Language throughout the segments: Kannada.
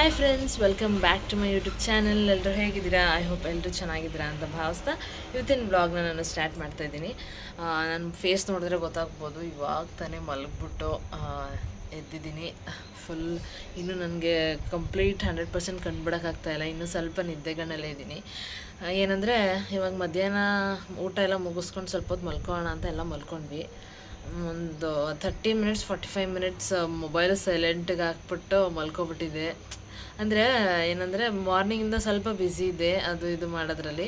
Hi friends, welcome back to my YouTube channel. ಎಲ್ಲರೂ ಹೇಗಿದ್ದೀರಾ? ಐ ಹೋಪ್ ಎಲ್ಲರೂ ಚೆನ್ನಾಗಿದ್ದೀರಾ ಅಂತ ಭಾವಿಸ್ತಾ ಇವತ್ತಿನ ಬ್ಲಾಗ್ನ ನಾನು ಸ್ಟಾರ್ಟ್ ಮಾಡ್ತಾಯಿದ್ದೀನಿ. ನನ್ನ ಫೇಸ್ ನೋಡಿದ್ರೆ ಗೊತ್ತಾಗ್ಬೋದು, ಇವಾಗ ತಾನೇ ಮಲಗಿಬಿಟ್ಟು ಎದ್ದಿದ್ದೀನಿ. ಫುಲ್ ಇನ್ನೂ ನನಗೆ ಕಂಪ್ಲೀಟ್ 100% ಕಂಡುಬಿಡೋಕ್ಕಾಗ್ತಾಯಿಲ್ಲ. ಇನ್ನೂ ಸ್ವಲ್ಪ ನಿದ್ದೆಗಣ್ಣಲ್ಲೇ ಇದ್ದೀನಿ. ಏನಂದರೆ ಇವಾಗ ಮಧ್ಯಾಹ್ನ ಊಟ ಎಲ್ಲ ಮುಗಿಸ್ಕೊಂಡು ಸ್ವಲ್ಪ ಹೊತ್ತು ಮಲ್ಕೊಳ್ಳೋಣ ಅಂತ ಎಲ್ಲ ಮಲ್ಕೊಂಡ್ವಿ. ಒಂದು 30 ಮಿನಿಟ್ಸ್ 45 ಮಿನಿಟ್ಸ್ ಮೊಬೈಲ್ ಸೈಲೆಂಟಿಗೆ ಹಾಕ್ಬಿಟ್ಟು ಮಲ್ಕೊಬಿಟ್ಟಿದ್ದೆ. ಅಂದರೆ ಏನಂದರೆ ಮಾರ್ನಿಂಗಿಂದ ಸ್ವಲ್ಪ ಬ್ಯುಸಿ ಇದೆ ಅದು ಇದು ಮಾಡೋದ್ರಲ್ಲಿ.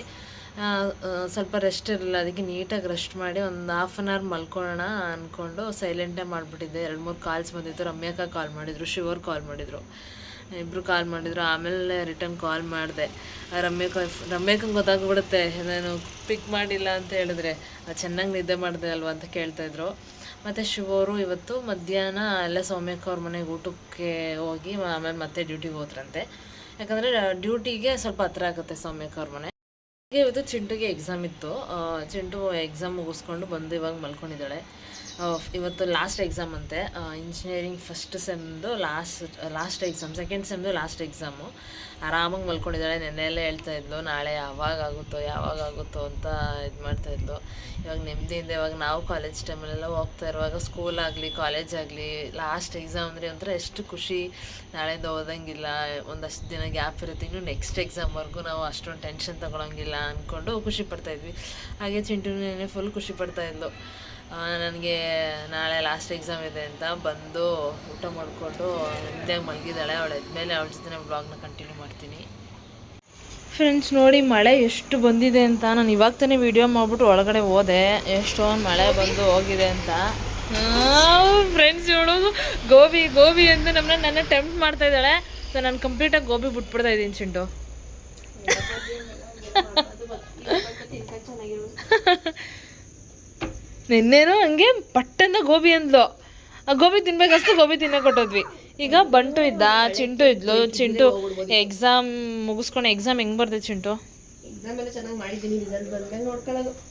ಸ್ವಲ್ಪ ರೆಸ್ಟ್ ಇರಲಿಲ್ಲ, ಅದಕ್ಕೆ ನೀಟಾಗಿ ರೆಸ್ಟ್ ಮಾಡಿ ಒಂದು ಹಾಫ್ ಆನ್ ಅವರ್ ಮಲ್ಕೊಳ್ಳೋಣ ಅಂದ್ಕೊಂಡು ಸೈಲೆಂಟೇ ಮಾಡಿಬಿಟ್ಟಿದ್ದೆ. 2-3 ಕಾಲ್ಸ್ ಬಂದಿತ್ತು. ರಮ್ಯಾಕ ಕಾಲ್ ಮಾಡಿದರು, ಶಿವರ್ ಕಾಲ್ ಮಾಡಿದರು, ಇಬ್ಬರು ಕಾಲ್ ಮಾಡಿದರು. ಆಮೇಲೆ ರಿಟರ್ನ್ ಕಾಲ್ ಮಾಡಿದೆ. ರಮ್ಯಾಕಂಗೆ ಗೊತ್ತಾಗ್ಬಿಡುತ್ತೆ ನಾನು ಪಿಕ್ ಮಾಡಿಲ್ಲ ಅಂತ ಹೇಳಿದ್ರೆ. ಚೆನ್ನಾಗಿ ನಿದ್ದೆ ಮಾಡಿದೆ ಅಲ್ವಾ ಅಂತ ಕೇಳ್ತಾಯಿದ್ರು. ಮತ್ತು ಶಿವರು ಇವತ್ತು ಮಧ್ಯಾಹ್ನ ಎಲ್ಲ ಸೌಮ್ಯಕ್ಕ ಅವ್ರ ಮನೆಗೆ ಊಟಕ್ಕೆ ಹೋಗಿ ಆಮೇಲೆ ಮತ್ತೆ ಡ್ಯೂಟಿಗೆ ಹೋದ್ರಂತೆ. ಯಾಕಂದರೆ ಡ್ಯೂಟಿಗೆ ಸ್ವಲ್ಪ ಹತ್ರ ಆಗುತ್ತೆ ಸೌಮ್ಯಕ್ಕ ಅವ್ರ ಮನೆ. ಇವತ್ತು ಚಿಂಟುಗೆ ಎಕ್ಸಾಮ್ ಇತ್ತು. ಚಿಂಟು ಎಕ್ಸಾಮ್ ಮುಗಿಸ್ಕೊಂಡು ಬಂದು ಇವಾಗ ಮಲ್ಕೊಂಡಿದ್ದಾಳೆ. ಇವತ್ತು ಲಾಸ್ಟ್ ಎಕ್ಸಾಮ್ ಅಂತೆ. ಇಂಜಿನಿಯರಿಂಗ್ ಫಸ್ಟ್ ಸೆಮ್ದು ಲಾಸ್ಟ್ ಎಕ್ಸಾಮ್, ಸೆಕೆಂಡ್ ಸೆಮ್ದು ಲಾಸ್ಟ್ ಎಕ್ಸಾಮು. ಆರಾಮಾಗಿ ಮಲ್ಕೊಂಡಿದ್ದಾಳೆ. ನೆನ್ನೆಲ್ಲ ಹೇಳ್ತಾಯಿದ್ಲು ನಾಳೆ ಯಾವಾಗ ಆಗುತ್ತೋ ಅಂತ ಇದು ಮಾಡ್ತಾಯಿದ್ಲು. ಇವಾಗ ನೆಮ್ಮದಿಯಿಂದ ಇವಾಗ ನಾವು ಕಾಲೇಜ್ ಟೈಮಲ್ಲೆಲ್ಲ ಹೋಗ್ತಾ ಇರುವಾಗ ಸ್ಕೂಲ್ ಆಗಲಿ ಕಾಲೇಜ್ ಆಗಲಿ ಲಾಸ್ಟ್ ಎಕ್ಸಾಮ್ ಅಂದರೆ ಒಂಥರ ಎಷ್ಟು ಖುಷಿ. ನಾಳೆಯಿಂದ ಓದಂಗಿಲ್ಲ, ಒಂದಷ್ಟು ದಿನ ಗ್ಯಾಪ್ ಇರುತ್ತೆ, ಇನ್ನು ನೆಕ್ಸ್ಟ್ ಎಕ್ಸಾಮ್ವರೆಗೂ ನಾವು ಅಷ್ಟೊಂದು ಟೆನ್ಷನ್ ತೊಗೊಳಂಗಿಲ್ಲ ಅಂದ್ಕೊಂಡು ಖುಷಿ ಪಡ್ತಾಯಿದ್ವಿ. ಹಾಗೆ ಚಿಂಟುನೇ ಫುಲ್ ಖುಷಿ ಪಡ್ತಾಯಿದ್ಲು. ನನಗೆ ನಾಳೆ ಲಾಸ್ಟ್ ಎಕ್ಸಾಮ್ ಇದೆ ಅಂತ ಬಂದು ಊಟ ಮಾಡಿಕೊಂಡು ನಿದ್ದೆಗೆ ಮಲಗಿದ್ದಾಳೆ. ಅವಳು ಎದ್ಮೇಲೆ ಅವಳ ಜೊತೆ ನಾನು ಬ್ಲಾಗ್ನ ಕಂಟಿನ್ಯೂ ಮಾಡ್ತೀನಿ. ಫ್ರೆಂಡ್ಸ್ ನೋಡಿ ಮಳೆ ಎಷ್ಟು ಬಂದಿದೆ ಅಂತ. ನಾನು ಇವಾಗ ತಾನೇ ವೀಡಿಯೋ ಮಾಡಿಬಿಟ್ಟು ಒಳಗಡೆ ಹೋದೆ, ಎಷ್ಟೊಂದು ಮಳೆ ಬಂದು ಹೋಗಿದೆ ಅಂತ. ಫ್ರೆಂಡ್ಸ್ ಇವಳು ಗೋಬಿ ಅಂತ ನನ್ನ ಟೆಂಪ್ಟ್ ಮಾಡ್ತಾ ಇದ್ದಾಳೆ. ಸೊ ನಾನು ಕಂಪ್ಲೀಟಾಗಿ ಗೋಬಿ ಬಿಟ್ಬಿಡ್ತಾ ಇದ್ದೀನಿ ಚಿಂಟು. ನಿನ್ನೇನು ಹಂಗೆ ಪಟ್ಟಂದ ಗೋಬಿ ಅಂದ್ಲು. ಆ ಗೋಬಿ ತಿನ್ಬೇಕಷ್ಟು ಗೋಬಿ ತಿನ್ನಕ್ಕೆ ಕೊಟ್ಟೋದ್ವಿ. ಈಗ ಬಂಟು ಇದ್ದ, ಚಿಂಟು ಇದ್ಲು. ಚಿಂಟು ಎಕ್ಸಾಮ್ ಮುಗಿಸ್ಕೊಂಡು ಎಕ್ಸಾಮ್ ಹೆಂಗೆ ಬರ್ದೆ ಚಿಂಟು?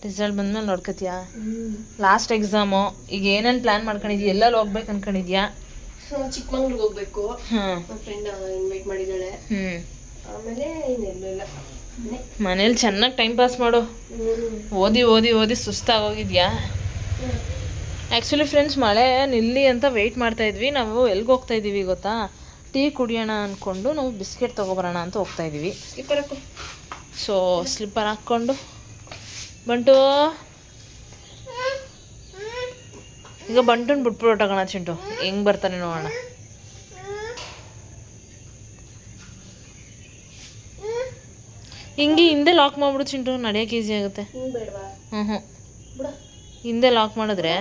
ರಿಸಲ್ಟ್ ಬಂದ್ಮೇಲೆ ನೋಡ್ಕೊತೀಯಾ? Last exam. ಈಗ ಏನೇನು ಪ್ಲ್ಯಾನ್ ಮಾಡ್ಕೊಂಡಿದ್ಯಾ? ಎಲ್ಲೆಲ್ಲಿ ಹೋಗ್ಬೇಕು ಅನ್ಕೊಂಡಿದ್ಯಾ? ಚಿಕ್ಕಮಂಗ್ಳೂರಿಗೆ ಹೋಗ್ಬೇಕು. ಫ್ರೆಂಡ್ ಇನ್ವೈಟ್ ಮಾಡಿದ್ದಾಳೆ. ಆಮೇಲೆ ಇನ್ನೆಲ್ಲ ಮನೇಲಿ ಚೆನ್ನಾಗಿ ಟೈಮ್ ಪಾಸ್ ಮಾಡು. ಓದಿ ಸುಸ್ತಾಗೋಗಿದ್ಯಾ? ಆ್ಯಕ್ಚುಲಿ ಫ್ರೆಂಡ್ಸ್ ಮಳೆ ನಿಲ್ಲಿ ಅಂತ ವೆಯ್ಟ್ ಮಾಡ್ತಾಯಿದ್ವಿ. ನಾವು ಎಲ್ಲಿಗೆ ಹೋಗ್ತಾಯಿದ್ದೀವಿ ಗೊತ್ತಾ? ಟೀ ಕುಡಿಯೋಣ ಅಂದ್ಕೊಂಡು ನಾವು ಬಿಸ್ಕೆಟ್ ತೊಗೊಬರೋಣ ಅಂತ ಹೋಗ್ತಾಯಿದ್ದೀವಿ. ಸೊ ಸ್ಲಿಪ್ಪರ್ ಹಾಕ್ಕೊಂಡು ಬಂಟು ಈಗ ಬಂಟುನ ಬಿಟ್ಬಿಟ್ಟು ಹೊಟ್ಟೋಗೋಣ. ಚಿಂಟು ಹೆಂಗೆ ಬರ್ತಾನೆ ನೋಡೋಣ. ಹಿಂಗೆ ಹಿಂದೆ ಲಾಕ್ ಮಾಡಿಬಿಡು ಚಿಂಟು, ನಡೆಯೋಕೆ ಈಸಿ ಆಗುತ್ತೆ. ಹಿಂದೆ ಲಾಕ್ ಮಾಡಿದ್ರೆ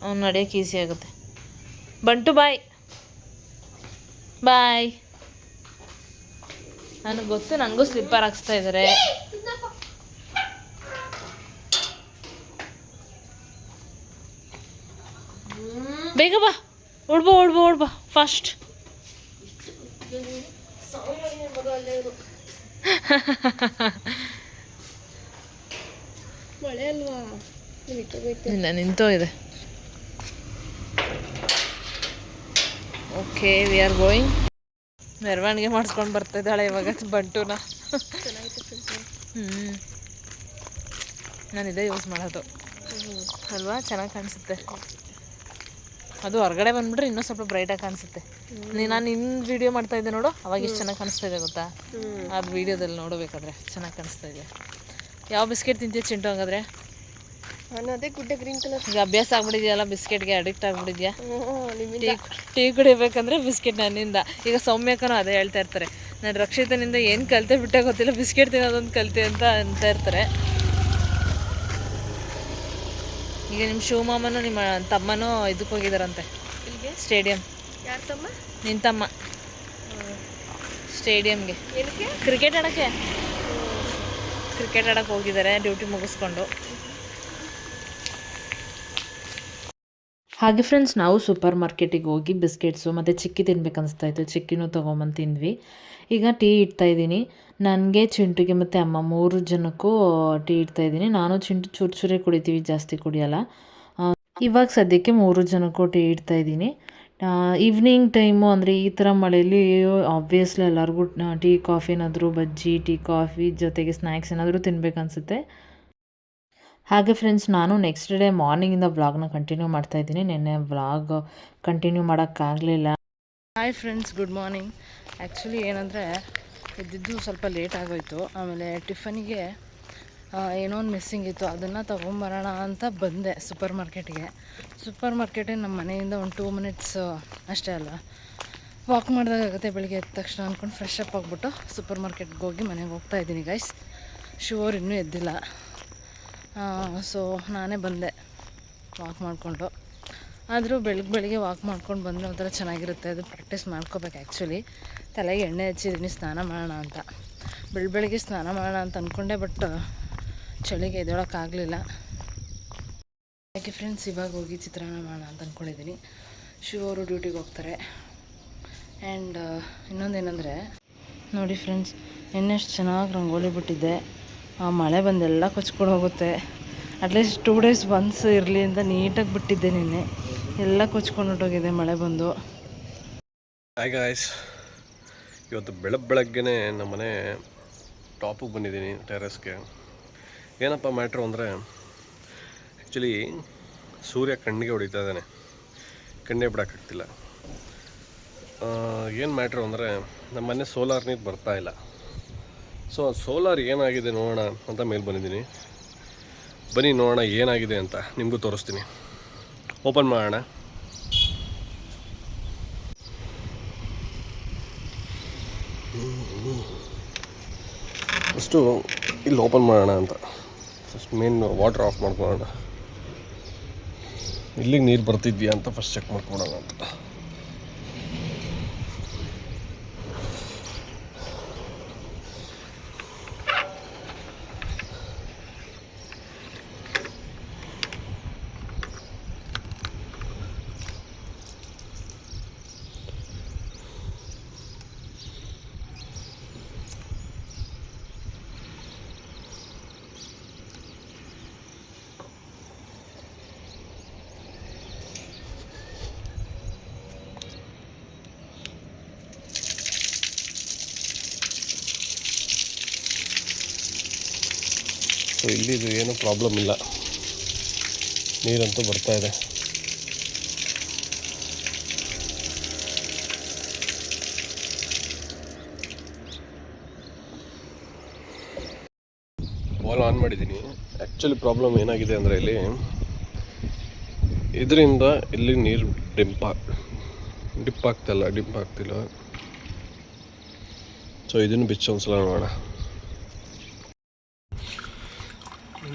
ಅವ್ನು ನಡೆಯೋಕೆ ಈಸಿ ಆಗುತ್ತೆ. ಬಂಟು ಬಾಯ್. ನನಗೆ ಗೊತ್ತು, ನನಗೂ ಸ್ಲಿಪ್ಪರ್ ಹಾಕ್ಸ್ತಾ ಇದ್ದಾರೆ. ಬೇಗ ಬಾ, ಓಡ್ಬಾ ಫಾಸ್ಟ್. ಮಳೆ ಅಲ್ವಾ, ಇಲ್ಲ ನಿಂತೋ ಇದೆ. Okay, we are going. ಮೆರವಣಿಗೆ ಮಾಡಿಸ್ಕೊಂಡು ಬರ್ತಿದ್ದಾಳೆ ಇವಾಗ ಬಂಟುನ. ನಾನು ಇದೇ ಯೂಸ್ ಮಾಡೋದು ಅಲ್ವಾ, ಚೆನ್ನಾಗಿ ಕಾಣಿಸುತ್ತೆ. ಅದು ಹೊರಗಡೆ ಬಂದುಬಿಟ್ರೆ ಇನ್ನೂ ಸ್ವಲ್ಪ ಬ್ರೈಟಾಗಿ ಕಾಣಿಸುತ್ತೆ. ನಾನು ಇನ್ನು ವೀಡಿಯೋ ಮಾಡ್ತಾಯಿದ್ದೆ ನೋಡು, ಅವಾಗ ಎಷ್ಟು ಚೆನ್ನಾಗಿ ಕಾಣಿಸ್ತಾ ಇದೆ ಗೊತ್ತಾ? ಅದು ವೀಡಿಯೋದಲ್ಲಿ ನೋಡಬೇಕಾದ್ರೆ ಚೆನ್ನಾಗಿ ಕಾಣಿಸ್ತಾ ಇದೆ. ಯಾವ ಬಿಸ್ಕೆಟ್ ತಿಂತೀಯ ಚಿಂಟು ಹಂಗಾದ್ರೆ? ನಾನು ಅದೇ ಗುಡ್ಡೆ ಗ್ರೀನ್ ಕಲರ್. ಈಗ ಅಭ್ಯಾಸ ಆಗ್ಬಿಟ್ಟಿದೆಯಲ್ಲ, ಬಿಸ್ಕೆಟ್ಗೆ ಅಡಿಕ್ಟ್ ಆಗ್ಬಿಟ್ಟಿದ್ಯಾ? ಟೀ ಕುಡಿಬೇಕಂದ್ರೆ ಬಿಸ್ಕೆಟ್ ನನ್ನಿಂದ. ಈಗ ಸೌಮ್ಯಕ್ಕನೂ ಅದೇ ಹೇಳ್ತಾ ಇರ್ತಾರೆ, ನಾನು ರಕ್ಷಿತನಿಂದ ಏನು ಕಲಿತೆ ಬಿಟ್ಟೆ ಗೊತ್ತಿಲ್ಲ, ಬಿಸ್ಕೆಟ್ ತಿನ್ನೋದೊಂದು ಕಲಿತೆ ಅಂತ ಇರ್ತಾರೆ. ಈಗ ನಿಮ್ಮ ಶಿವಮಾಮನೂ ನಿಮ್ಮ ತಮ್ಮನೂ ಇದಕ್ಕೆ ಹೋಗಿದ್ದಾರಂತೆ, ಸ್ಟೇಡಿಯಂ. ಯಾರು ತಮ್ಮ? ನಿನ್ನ ತಮ್ಮ ಸ್ಟೇಡಿಯಂಗೆ. ಕ್ರಿಕೆಟ್ ಆಡೋಕ್ಕೆ ಹೋಗಿದ್ದಾರೆ ಡ್ಯೂಟಿ ಮುಗಿಸ್ಕೊಂಡು. ಹಾಗೆ ಫ್ರೆಂಡ್ಸ್, ನಾವು ಸೂಪರ್ ಮಾರ್ಕೆಟಿಗೆ ಹೋಗಿ ಬಿಸ್ಕೆಟ್ಸು ಮತ್ತು ಚಿಕ್ಕಿ ತಿನ್ಬೇಕು ಅನಿಸ್ತಾಯಿತ್ತು. ಚಿಕ್ಕಿನೂ ತೊಗೊಂಬಂದು ತಿಂದ್ವಿ. ಈಗ ಟೀ ಇಡ್ತಾಯಿದ್ದೀನಿ. ನನಗೆ, ಚಿಂಟುಗೆ ಮತ್ತು ಅಮ್ಮ 3 ಜನಕ್ಕೂ ಟೀ ಇಡ್ತಾಯಿದ್ದೀನಿ. ನಾನು ಚಿಂಟು ಚೂರೇ ಕುಡಿತೀವಿ, ಜಾಸ್ತಿ ಕುಡಿಯೋಲ್ಲ. ಇವಾಗ ಸದ್ಯಕ್ಕೆ 3 ಜನಕ್ಕೂ ಟೀ ಇಡ್ತಾಯಿದ್ದೀನಿ. ಈವ್ನಿಂಗ್ ಟೈಮು ಅಂದರೆ ಈ ಥರ ಮಳೆಯಲ್ಲಿ ಆಬ್ವಿಯಸ್ಲಿ ಎಲ್ಲರಿಗೂ ಟೀ ಕಾಫಿ ಏನಾದರೂ ಬಜ್ಜಿ ಟೀ ಕಾಫಿ ಜೊತೆಗೆ ಸ್ನ್ಯಾಕ್ಸ್ ಏನಾದರೂ ತಿನ್ಬೇಕನ್ಸುತ್ತೆ. ಹಾಗೆ ಫ್ರೆಂಡ್ಸ್, ನಾನು ನೆಕ್ಸ್ಟ್ ಡೇ ಮಾರ್ನಿಂಗಿಂದ ವ್ಲಾಗ್ನ ಕಂಟಿನ್ಯೂ ಮಾಡ್ತಾಯಿದ್ದೀನಿ. ನಿನ್ನೆ ವ್ಲಾಗ್ ಕಂಟಿನ್ಯೂ ಮಾಡೋಕ್ಕಾಗಲಿಲ್ಲ. Hi friends, good morning. Actually ಏನಂದರೆ ಎದ್ದಿದ್ದು ಸ್ವಲ್ಪ ಲೇಟ್ ಆಗೋಯಿತು. ಆಮೇಲೆ ಟಿಫನಿಗೆ ಏನೋ ಒಂದು ಮಿಸ್ಸಿಂಗ್ ಇತ್ತು, ಅದನ್ನು ತೊಗೊಂಬರೋಣ ಅಂತ ಬಂದೆ ಸೂಪರ್ ಮಾರ್ಕೆಟಿಗೆ. ನಮ್ಮ ಮನೆಯಿಂದ ಒಂದು 2 ಮಿನಿಟ್ಸ್ ಅಷ್ಟೇ ಅಲ್ಲ, ವಾಕ್ ಮಾಡಿದಾಗುತ್ತೆ ಬೆಳಿಗ್ಗೆ ಎದ್ದ ತಕ್ಷಣ ಅಂದ್ಕೊಂಡು ಫ್ರೆಶ್ ಅಪ್ ಆಗಿಬಿಟ್ಟು ಸೂಪರ್ ಮಾರ್ಕೆಟ್ಗೆ ಹೋಗಿ ಮನೆಗೆ ಹೋಗ್ತಾಯಿದ್ದೀನಿ ಗೈಸ್. ಶುವರ್ ಇನ್ನೂ ಎದ್ದಿಲ್ಲ. ಸೊ ನಾನೇ ಬಂದೆ ವಾಕ್ ಮಾಡಿಕೊಂಡು. ಆದರೂ ಬೆಳಿಗ್ಗೆ ವಾಕ್ ಮಾಡ್ಕೊಂಡು ಬಂದರೆ ಒಂಥರ ಚೆನ್ನಾಗಿರುತ್ತೆ. ಅದು ಪ್ರಾಕ್ಟೀಸ್ ಮಾಡ್ಕೋಬೇಕು. ಆ್ಯಕ್ಚುಲಿ ತಲೆಗೆ ಎಣ್ಣೆ ಹಚ್ಚಿದ್ದೀನಿ ಸ್ನಾನ ಮಾಡೋಣ ಅಂತ. ಬೆಳಿಗ್ಗೆ ಸ್ನಾನ ಮಾಡೋಣ ಅಂತ ಅಂದ್ಕೊಂಡೆ, ಬಟ್ ಚಳಿಗೆ ಎದ್ದೇಳೋಕ್ಕಾಗಲಿಲ್ಲ. ಯಾಕೆ ಫ್ರೆಂಡ್ಸ್, ಇವಾಗ ಹೋಗಿ ಚಿತ್ರಾನ್ನ ಮಾಡೋಣ ಅಂತ ಅಂದ್ಕೊಂಡಿದ್ದೀನಿ. ಅವರು ಡ್ಯೂಟಿಗೆ ಹೋಗ್ತಾರೆ. ಆ್ಯಂಡ್ ಇನ್ನೊಂದೇನೆಂದರೆ ನೋಡಿ ಫ್ರೆಂಡ್ಸ್, ಎಷ್ಟು ಚೆನ್ನಾಗಿ ರಂಗೋಲಿ ಬಿಟ್ಟಿದ್ದೆ. ಮಳೆ ಬಂದೆಲ್ಲ ಕೊಚ್ಕೊಂಡು ಹೋಗುತ್ತೆ. ಅಟ್ಲೀಸ್ಟ್ 2 ಡೇಸ್ ಒನ್ಸ್ ಇರಲಿ ಅಂತ ನೀಟಾಗಿ ಬಿಟ್ಟಿದ್ದೆ. ನಿನ್ನೆ ಎಲ್ಲ ಕೊಚ್ಕೊಂಡು ಹೊಟ್ಟೋಗಿದೆ ಮಳೆ ಬಂದು. ಹಾಯ್ ಗಾಯ್ಸ್, ಇವತ್ತು ಬೆಳಗ್ಗೆನೇ ನಮ್ಮ ಮನೆ ಟಾಪಿಗೆ ಬಂದಿದ್ದೀನಿ, ಟೆರೆಸ್ಗೆ. ಏನಪ್ಪ ಮ್ಯಾಟ್ರು ಅಂದರೆ, ಆ್ಯಕ್ಚುಲಿ ಸೂರ್ಯ ಕಣ್ಣಿಗೆ ಹೊಡಿತಾ ಇದ್ದಾನೆ, ಕಣ್ಣೇ ಬಿಡೋಕ್ಕಾಗ್ತಿಲ್ಲ. ಏನು ಮ್ಯಾಟ್ರು ಅಂದರೆ, ನಮ್ಮ ಮನೆ ಸೋಲಾರ್ ನೀರು ಬರ್ತಾಯಿಲ್ಲ. ಸೊ ಸೋಲಾರ್ ಏನಾಗಿದೆ ನೋಡೋಣ ಅಂತ ಮೇಲೆ ಬಂದಿದ್ದೀನಿ. ಬನ್ನಿ ನೋಡೋಣ ಏನಾಗಿದೆ ಅಂತ, ನಿಮಗೂ ತೋರಿಸ್ತೀನಿ. ಓಪನ್ ಮಾಡೋಣ. ಫಸ್ಟು ಇಲ್ಲಿ ಓಪನ್ ಮಾಡೋಣ ಅಂತ, ಫಸ್ಟ್ ಮೇನ್ ವಾಟ್ರ್ ಆಫ್ ಮಾಡ್ಕೊಳ್ಳೋಣ. ಇಲ್ಲಿಗೆ ನೀರು ಬರ್ತಿದ್ಯಾ ಅಂತ ಫಸ್ಟ್ ಚೆಕ್ ಮಾಡ್ಕೊಳ್ಳೋಣ ಅಂತ. ಸೊ ಇಲ್ಲಿದು ಏನೂ ಪ್ರಾಬ್ಲಮ್ ಇಲ್ಲ, ನೀರಂತೂ ಬರ್ತಾ ಇದೆ. ವಾಲ್ ಆನ್ ಮಾಡಿದ್ದೀನಿ. ಆ್ಯಕ್ಚುಲಿ ಪ್ರಾಬ್ಲಮ್ ಏನಾಗಿದೆ ಅಂದರೆ, ಇದರಿಂದ ಇಲ್ಲಿ ನೀರು ಡಿಪ್ ಆಗ್ತಿಲ್ಲ. ಸೊ ಇದನ್ನು ಬಿಚ್ಚು ಒಂದ್ಸಲ ನೋಡೋಣ.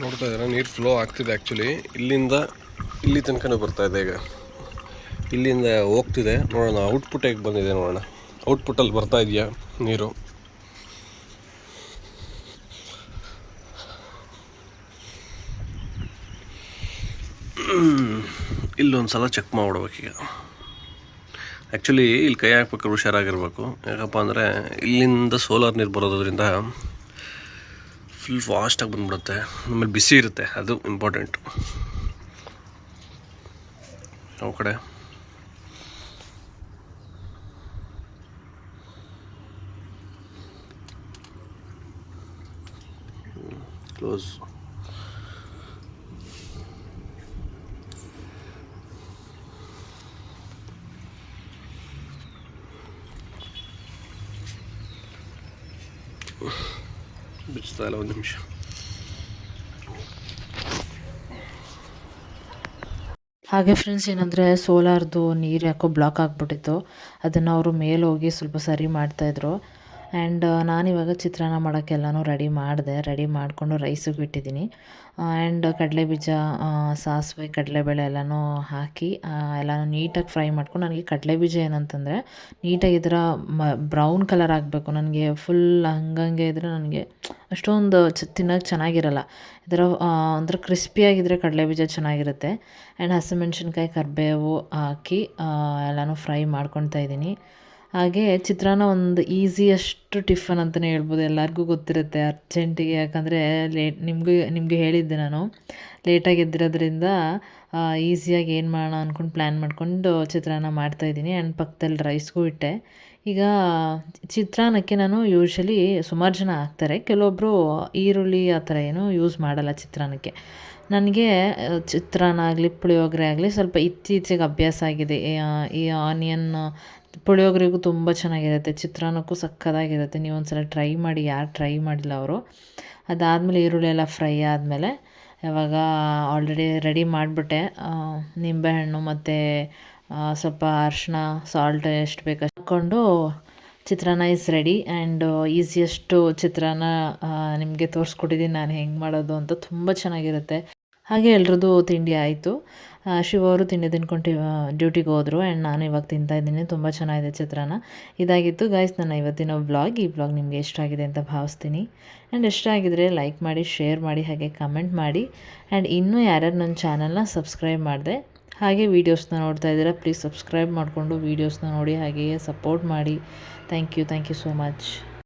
ನೋಡ್ತಾ ಇದ್ದಾರೆ, ನೀರು ಫ್ಲೋ ಆಗ್ತಿದೆ. ಆ್ಯಕ್ಚುಲಿ ಇಲ್ಲಿಂದ ಇಲ್ಲಿ ತನಕನೂ ಬರ್ತಾಯಿದೆ. ಈಗ ಇಲ್ಲಿಂದ ಹೋಗ್ತಿದೆ. ನೋಡೋಣ ಔಟ್ಪುಟ್ ಹೇಗೆ ಬಂದಿದೆ ನೋಡೋಣ. ಔಟ್ಪುಟ್ಟಲ್ಲಿ ಬರ್ತಾ ಇದೆಯಾ ನೀರು? ಇಲ್ಲೊಂದು ಸಲ ಚೆಕ್ ಮಾಡಿಬಿಡ್ಬೇಕೀಗ. ಆ್ಯಕ್ಚುಲಿ ಇಲ್ಲಿ ಕೈ ಹಾಕ್ಬೇಕಾದ್ರೆ ಹುಷಾರಾಗಿರ್ಬೇಕು. ಯಾಕಪ್ಪ ಅಂದರೆ ಇಲ್ಲಿಂದ ಸೋಲಾರ್ ನೀರು ಬರೋದ್ರಿಂದ ಫುಲ್ ಫಾಸ್ಟಾಗಿ ಬಂದ್ಬಿಡುತ್ತೆ. ಆಮೇಲೆ ಬಿಸಿ ಇರುತ್ತೆ, ಅದು ಇಂಪಾರ್ಟೆಂಟು. ಯಾವ ಕಡೆ ಕ್ಲೋಸ್. ಬಿಡಿಸ್ತಾ ಇಲ್ಲ, ಒಂದು ನಿಮಿಷ. ಹಾಗೆ ಫ್ರೆಂಡ್ಸ್, ಏನಂದರೆ ಸೋಲಾರ್ದು ನೀರು ಯಾಕೋ ಬ್ಲಾಕ್ ಆಗಿಬಿಟ್ಟಿತ್ತು. ಅದನ್ನು ಅವರು ಮೇಲೆ ಹೋಗಿ ಸ್ವಲ್ಪ ಸರಿ ಮಾಡ್ತಾಯಿದ್ರು. ಆ್ಯಂಡ್ ನಾನಿವಾಗ ಚಿತ್ರಾನ್ನ ಮಾಡೋಕ್ಕೆಲ್ಲನೂ ರೆಡಿ ಮಾಡಿಕೊಂಡು ರೈಸಿಗೆ ಇಟ್ಟಿದ್ದೀನಿ. ಆ್ಯಂಡ್ ಕಡಲೆಬೀಜ, ಸಾಸಿವೆ, ಕಡಲೆಬೇಳೆ ಎಲ್ಲನೂ ಹಾಕಿ ಎಲ್ಲನೂ ನೀಟಾಗಿ ಫ್ರೈ ಮಾಡ್ಕೊಂಡು, ನನಗೆ ಕಡಲೆಬೀಜ ಏನಂತಂದರೆ ನೀಟಾಗಿ ಇದರ ಬ್ರೌನ್ ಕಲರ್ ಆಗಬೇಕು. ನನಗೆ ಫುಲ್ ಹಂಗಂಗೆ ಇದ್ದರೆ ನನಗೆ ಅಷ್ಟೊಂದು ತಿನ್ನೋಕ್ಕೆ ಚೆನ್ನಾಗಿರಲ್ಲ. ಇದರ ಒಂಥರ ಕ್ರಿಸ್ಪಿಯಾಗಿದ್ದರೆ ಕಡಲೆಬೀಜ ಚೆನ್ನಾಗಿರುತ್ತೆ. ಆ್ಯಂಡ್ ಹಸಿಮೆಣ್ಸಿನ್ಕಾಯಿ, ಕರಿಬೇವು ಹಾಕಿ ಎಲ್ಲನೂ ಫ್ರೈ ಮಾಡ್ಕೊತಾ ಇದ್ದೀನಿ. ಹಾಗೆ ಚಿತ್ರಾನ್ನ ಒಂದು ಈಸಿಯಷ್ಟು ಟಿಫನ್ ಅಂತಲೇ ಹೇಳ್ಬೋದು. ಎಲ್ಲರಿಗೂ ಗೊತ್ತಿರುತ್ತೆ ಅರ್ಜೆಂಟಿಗೆ. ಯಾಕಂದರೆ ನಿಮಗೂ ಹೇಳಿದ್ದೆ ನಾನು, ಲೇಟಾಗಿ ಎದ್ದಿರೋದ್ರಿಂದ ಈಸಿಯಾಗಿ ಏನು ಮಾಡೋಣ ಅಂದ್ಕೊಂಡು ಪ್ಲ್ಯಾನ್ ಮಾಡ್ಕೊಂಡು ಚಿತ್ರಾನ್ನ ಮಾಡ್ತಾಯಿದ್ದೀನಿ. ಆ್ಯಂಡ್ ಪಕ್ಕದಲ್ಲಿ ರೈಸ್ಗೂ ಇಟ್ಟೆ. ಈಗ ಚಿತ್ರಾನ್ನಕ್ಕೆ ನಾನು ಯೂಶ್ವಲಿ ಸುಮಾರು ಜನ ಹಾಕ್ತಾರೆ, ಕೆಲವೊಬ್ಬರು ಈರುಳ್ಳಿ ಆ ಥರ ಏನೂ ಯೂಸ್ ಮಾಡಲ್ಲ ಚಿತ್ರಾನ್ನಕ್ಕೆ. ನನಗೆ ಚಿತ್ರಾನ್ನ ಆಗಲಿ ಪುಳಿಯೋಗರೆ ಆಗಲಿ ಸ್ವಲ್ಪ ಇತ್ತೀಚೆಗೆ ಅಭ್ಯಾಸ ಆಗಿದೆ. ಈ ಆನಿಯನ್ ಪುಳಿಯೋಗರೆಗೂ ತುಂಬ ಚೆನ್ನಾಗಿರುತ್ತೆ, ಚಿತ್ರಾನ್ನಕ್ಕೂ ಸಕ್ಕತ್ತಾಗಿರುತ್ತೆ. ನೀವು ಒಂದು ಸಲ ಟ್ರೈ ಮಾಡಿ, ಯಾರು ಟ್ರೈ ಮಾಡಿಲ್ಲ ಅವರು. ಅದಾದಮೇಲೆ ಈರುಳ್ಳಿ ಎಲ್ಲ ಫ್ರೈ ಆದಮೇಲೆ ಇವಾಗ ಆಲ್ರೆಡಿ ರೆಡಿ ಮಾಡಿಬಿಟ್ಟೆ. ನಿಂಬೆಹಣ್ಣು ಮತ್ತು ಸ್ವಲ್ಪ ಅರಿಶಿನ, ಸಾಲ್ಟ್ ಎಷ್ಟು ಬೇಕು ಹಾಕ್ಕೊಂಡು ಚಿತ್ರಾನ್ನ ಈಸ್ ರೆಡಿ. ಆ್ಯಂಡ್ ಈಸಿಯೆಸ್ಟು ಚಿತ್ರಾನ್ನ ನಿಮಗೆ ತೋರಿಸ್ಕೊಟ್ಟಿದ್ದೀನಿ ನಾನು ಹೆಂಗೆ ಮಾಡೋದು ಅಂತ. ತುಂಬ ಚೆನ್ನಾಗಿರುತ್ತೆ. ಹಾಗೆ ಎಲ್ರದ್ದು ತಿಂಡಿ ಆಯಿತು. ಶಿವ ಅವರು ತಿಂಡಿ ತಿನ್ಕೊಂಡು ಡ್ಯೂಟಿಗೆ ಹೋದರು. ಆ್ಯಂಡ್ ನಾನು ಇವಾಗ ತಿಂತಾಯಿದ್ದೀನಿ. ತುಂಬ ಚೆನ್ನಾಗಿದೆ ಚಿತ್ರಾನ್ನ. ಇದಾಗಿತ್ತು ಗೈಸ್ ನನ್ನ ಇವತ್ತಿನ ವ್ಲಾಗ್. ಈ ವ್ಲಾಗ್ ನಿಮಗೆ ಇಷ್ಟ ಆಗಿದೆ ಅಂತ ಭಾವಿಸ್ತೀನಿ. ಆ್ಯಂಡ್ ಇಷ್ಟ ಆಗಿದರೆ ಲೈಕ್ ಮಾಡಿ, ಶೇರ್ ಮಾಡಿ, ಹಾಗೆ ಕಮೆಂಟ್ ಮಾಡಿ. ಆ್ಯಂಡ್ ಇನ್ನೂ ಯಾರ್ಯಾರು ನನ್ನ ಚಾನಲ್ನ ಸಬ್ಸ್ಕ್ರೈಬ್ ಮಾಡಿದೆ ಹಾಗೆ ವೀಡಿಯೋಸ್ನ ನೋಡ್ತಾ ಇದ್ದೀರಾ, ಪ್ಲೀಸ್ ಸಬ್ಸ್ಕ್ರೈಬ್ ಮಾಡಿಕೊಂಡು ವೀಡಿಯೋಸ್ನ ನೋಡಿ ಹಾಗೆಯೇ ಸಪೋರ್ಟ್ ಮಾಡಿ. Thank you so much.